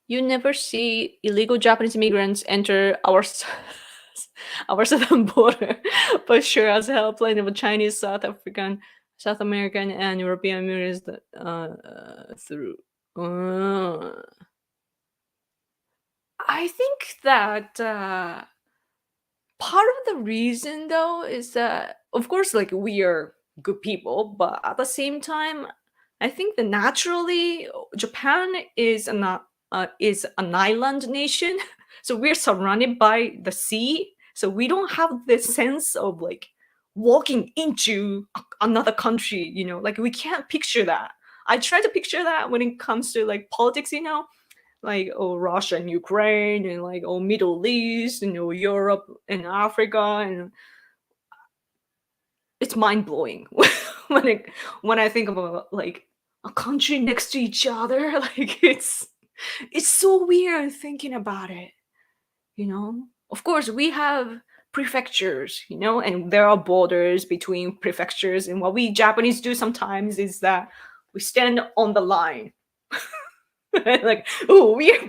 A: You never see illegal Japanese immigrants enter our southern border, but sure as hell plenty of Chinese, South African, South American, and European immigrants that, through. Uh, I think that part of the reason though is that, of course, like we are good people, but at the same time, I think that naturally Japan is an island nation. So we're surrounded by the sea, so we don't have this sense of like walking into another country. Like we can't picture that. I try to picture that when it comes to like politics, like Russia and Ukraine, and like Middle East, Europe and Africa, and it's mind blowing when I think about like a country next to each other. Like it's so weird thinking about it. Of course, we have prefectures, and there are borders between prefectures. And what we Japanese do sometimes is that we stand on the line. Like, oh, we're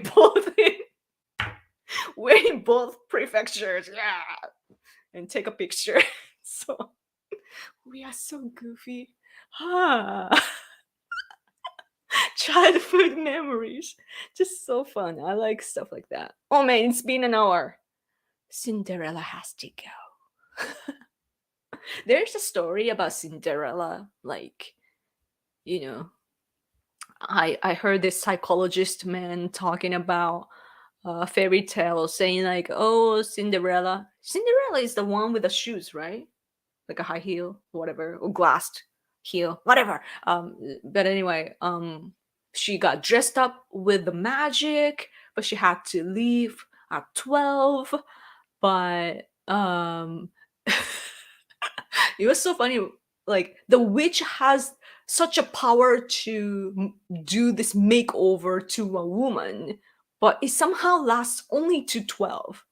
A: in both prefectures, yeah, and take a picture. So we are so goofy. Ah, childhood memories. Just so fun. I like stuff like that. Oh man, it's been an hour. Cinderella has to go. There's a story about Cinderella. Like, you know, I heard this psychologist man talking about fairy tale, saying like, oh, Cinderella is the one with the shoes, right? Like a high heel, whatever, or glassed heel, whatever. But anyway, she got dressed up with the magic, but she had to leave at 12. But it was so funny. Like the witch has such a power to do this makeover to a woman, but it somehow lasts only to 12.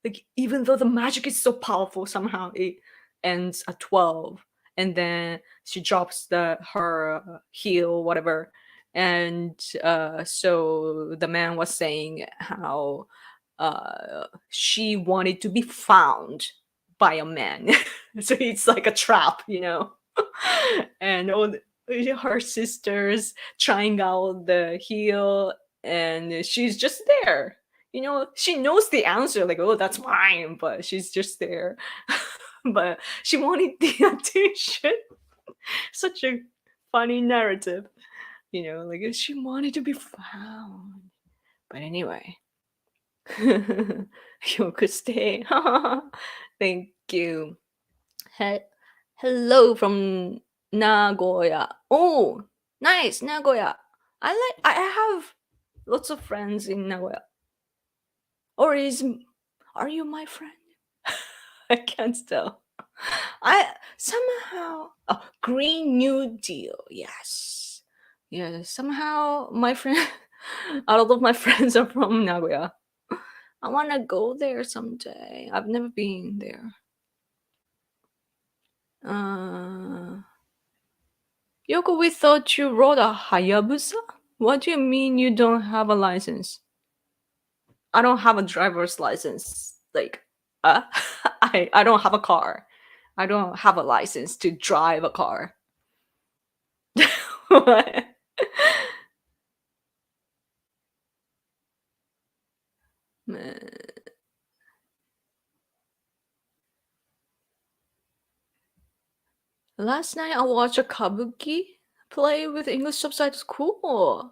A: Like even though the magic is so powerful, somehow it ends at 12, and then she drops the her heel, whatever. And so the man was saying how she wanted to be found by a man. So it's like a trap. And her sisters trying out the heel, and she's just there. She knows the answer, like, oh, that's mine, but she's just there. But she wanted the attention. Such a funny narrative, like she wanted to be found. But anyway, you could stay. Thank you. He- Hello from Nagoya. Oh, nice, Nagoya. I have lots of friends in Nagoya. Or are you my friend? I can't tell. I somehow Green New Deal. Yes. Yeah, somehow my friend a lot of my friends are from Nagoya. I want to go there someday. I've never been there. Yoko, we thought you rode a Hayabusa? What do you mean you don't have a license? I don't have a driver's license. Like, I don't have a car. I don't have a license to drive a car. What? Last night I watched a kabuki play with English subtitles. Cool.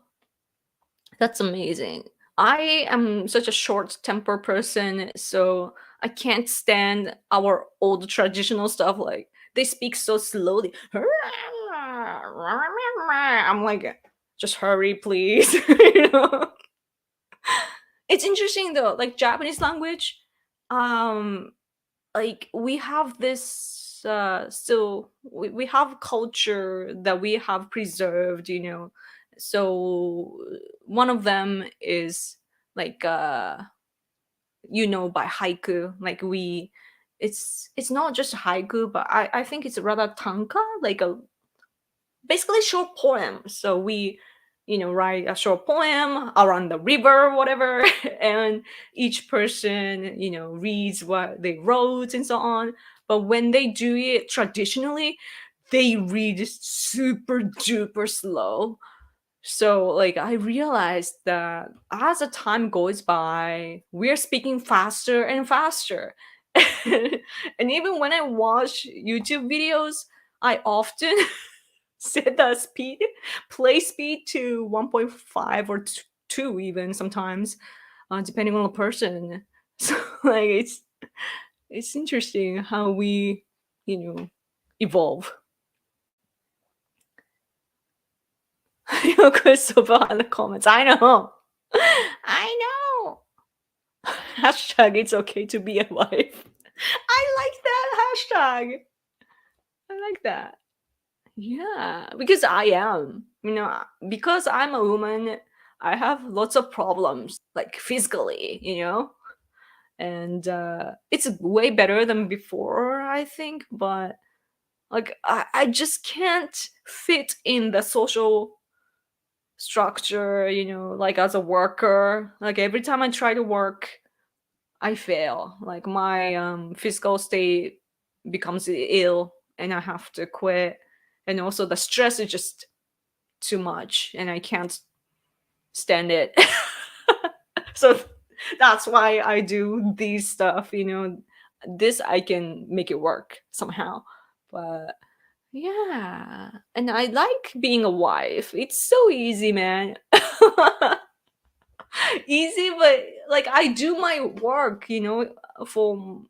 A: That's amazing. I am such a short temper person, so I can't stand our old traditional stuff. Like they speak so slowly. I'm like, just hurry, please. you know? It's interesting though, like Japanese language. Um, like we have this still we have culture that we have preserved. So one of them is like by haiku. Like it's not just haiku, but I think it's rather tanka, like a basically short poem. So we write a short poem around the river, whatever, and each person reads what they wrote and so on. But when they do it traditionally, they read super duper slow. So like I realized that as the time goes by, we're speaking faster and faster. And even when I watch YouTube videos, I often set the play speed to 1.5 or 2 even sometimes, depending on the person. So like it's interesting how we, evolve. Yoko Soba in the comments. I know. I know. Hashtag it's okay to be a wife. I like that hashtag. I like that. Yeah, because I am, because I'm a woman, I have lots of problems, like physically. and it's way better than before, I think. But like I just can't fit in the social structure, like as a worker. Like every time I try to work, I fail. Like my physical state becomes ill and I have to quit. And also the stress is just too much and I can't stand it. So that's why I do these stuff. This I can make it work somehow. But yeah. And I like being a wife. It's so easy, man. Easy, but like I do my work, for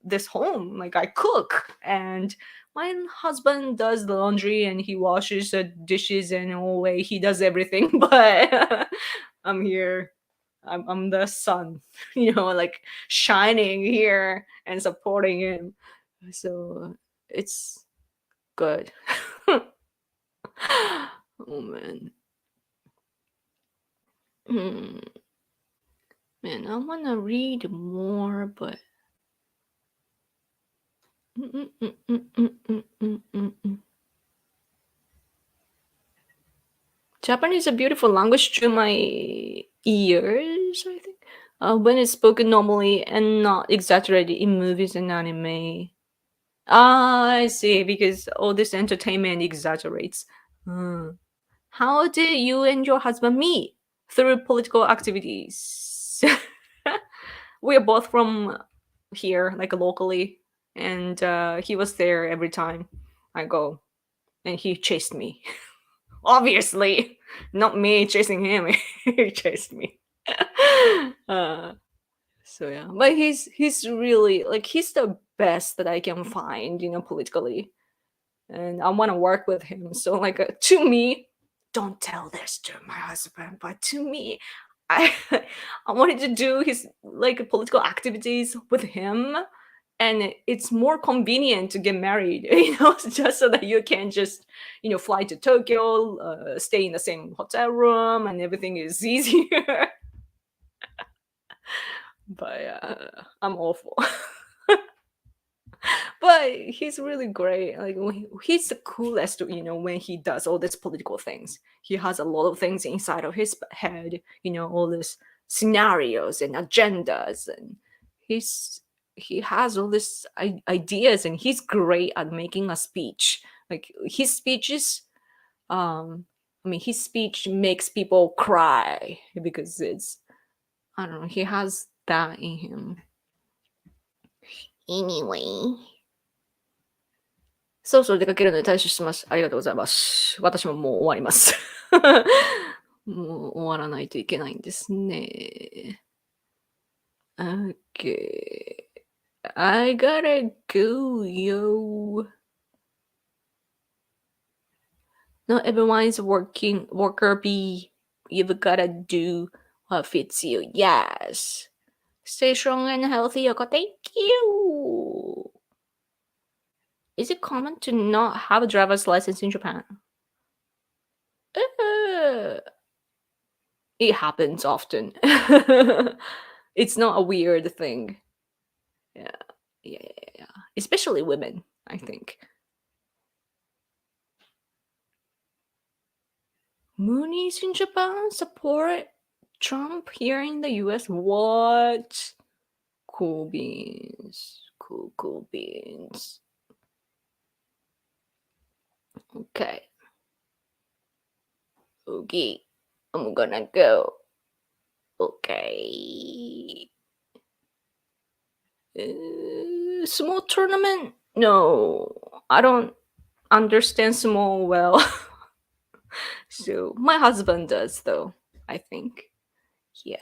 A: this home. Like I cook, and my husband does the laundry and he washes the dishes and all way he does everything. But I'm here. I'm the sun, like shining here and supporting him. So it's good. Oh man. Hmm. Man, I want to read more, but Mm, mm, mm, mm, mm, mm, mm, mm. Japanese is a beautiful language to my ears, I think. When it's spoken normally and not exaggerated in movies and anime. Ah, I see, because all this entertainment exaggerates. Hmm. How did you and your husband meet? Through political activities. We are both from here, like locally, and he was there every time I go, and he chased me. Obviously, not me chasing him. He chased me. uh, so yeah, but he's really like he's the best that I can find, politically, and I want to work with him. So like to me, don't tell this to my husband, but to me, I I wanted to do his like political activities with him, and it's more convenient to get married, just so that you can just fly to Tokyo, stay in the same hotel room, and everything is easier. But I'm awful. But he's really great. Like he's the coolest, when he does all these political things. He has a lot of things inside of his head, all these scenarios and agendas, and he's he has all these ideas, and he's great at making a speech. Like his speeches, his speech makes people cry because it's I don't know, he has that in him. Anyway. そろそろ出かけるので退出します。ありがとうございます。私ももう終わります。もう終わらないといけないんですね。Okay. I gotta go, yo. Not everyone's worker bee. You've gotta do what fits you. Yes. Stay strong and healthy, Yoko. Thank you. Is it common to not have a driver's license in Japan? It happens often. It's not a weird thing. Yeah. Yeah. Especially women, I think. Moonies in Japan support Trump here in the US. What? Cool beans. Cool beans. Okay. Okay. I'm gonna go. Okay. Small tournament? No. I don't understand small well. So my husband does, though, I think. Yeah.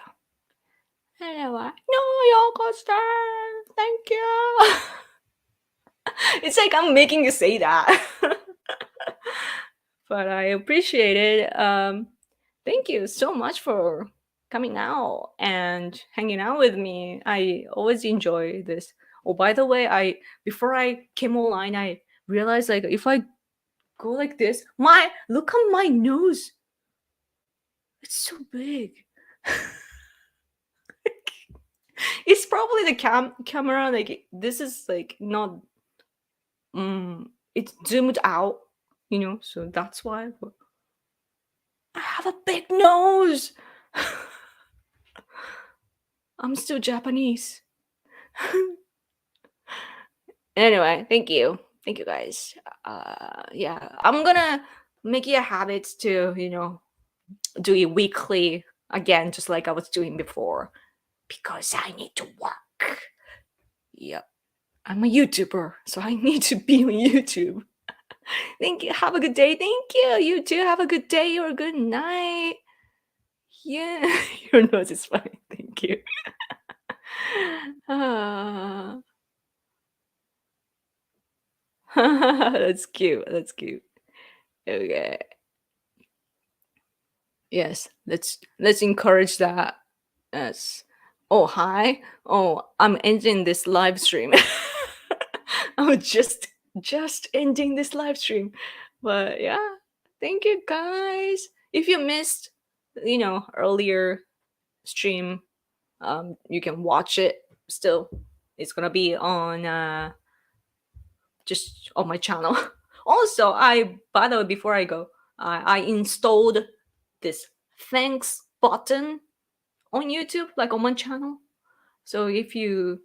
A: Anyway, no, Yoko-san, thank you. It's like I'm making you say that. But I appreciate it. Thank you so much for coming out and hanging out with me. I always enjoy this. Oh, by the way, I before I came online, I realized like if I go like this, look at my nose. It's so big. It's probably the camera, like this is like not it's zoomed out, so that's why. But I have a big nose. I'm still Japanese. Anyway, thank you guys. Yeah, I'm gonna make it a habit to do it weekly again, just like I was doing before, because I need to work. Yep, I'm a YouTuber, so I need to be on YouTube. Thank you. Have a good day. Thank you. You too. Have a good day or good night. Yeah, your nose is funny. Thank you. Ah. That's cute. That's cute. Okay. Yes, let's encourage that. Yes. Oh, hi. Oh, I'm ending this live stream. I'm just ending this live stream. But yeah, thank you guys. If you missed, earlier stream, you can watch it still. It's gonna be on just on my channel. Also, by the way, before I go, I installed this thanks button on YouTube, like on my channel. So if you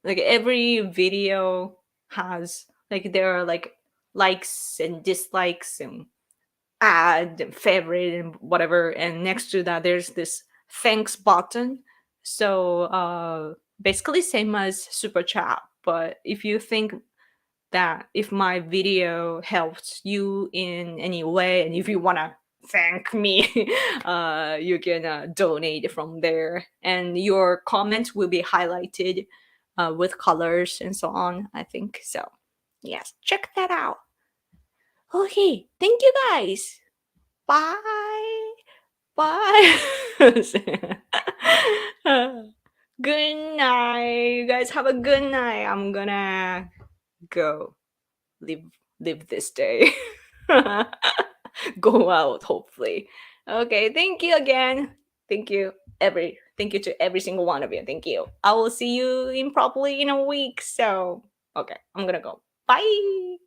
A: like, every video has like, there are like likes and dislikes and add and favorite and whatever, and next to that there's this thanks button. So basically same as super chat, but if you think that if my video helped you in any way, and if you want to thank me, you can donate from there, and your comment will be highlighted with colors and so on, I think. So yes, check that out. Okay, thank you guys. Bye. Bye. Good night. You guys have a good night. I'm gonna go live live this day. Go out, hopefully. Okay, thank you again. Thank you to every single one of you. Thank you. I will see you in probably in a week. So okay, I'm gonna go. Bye.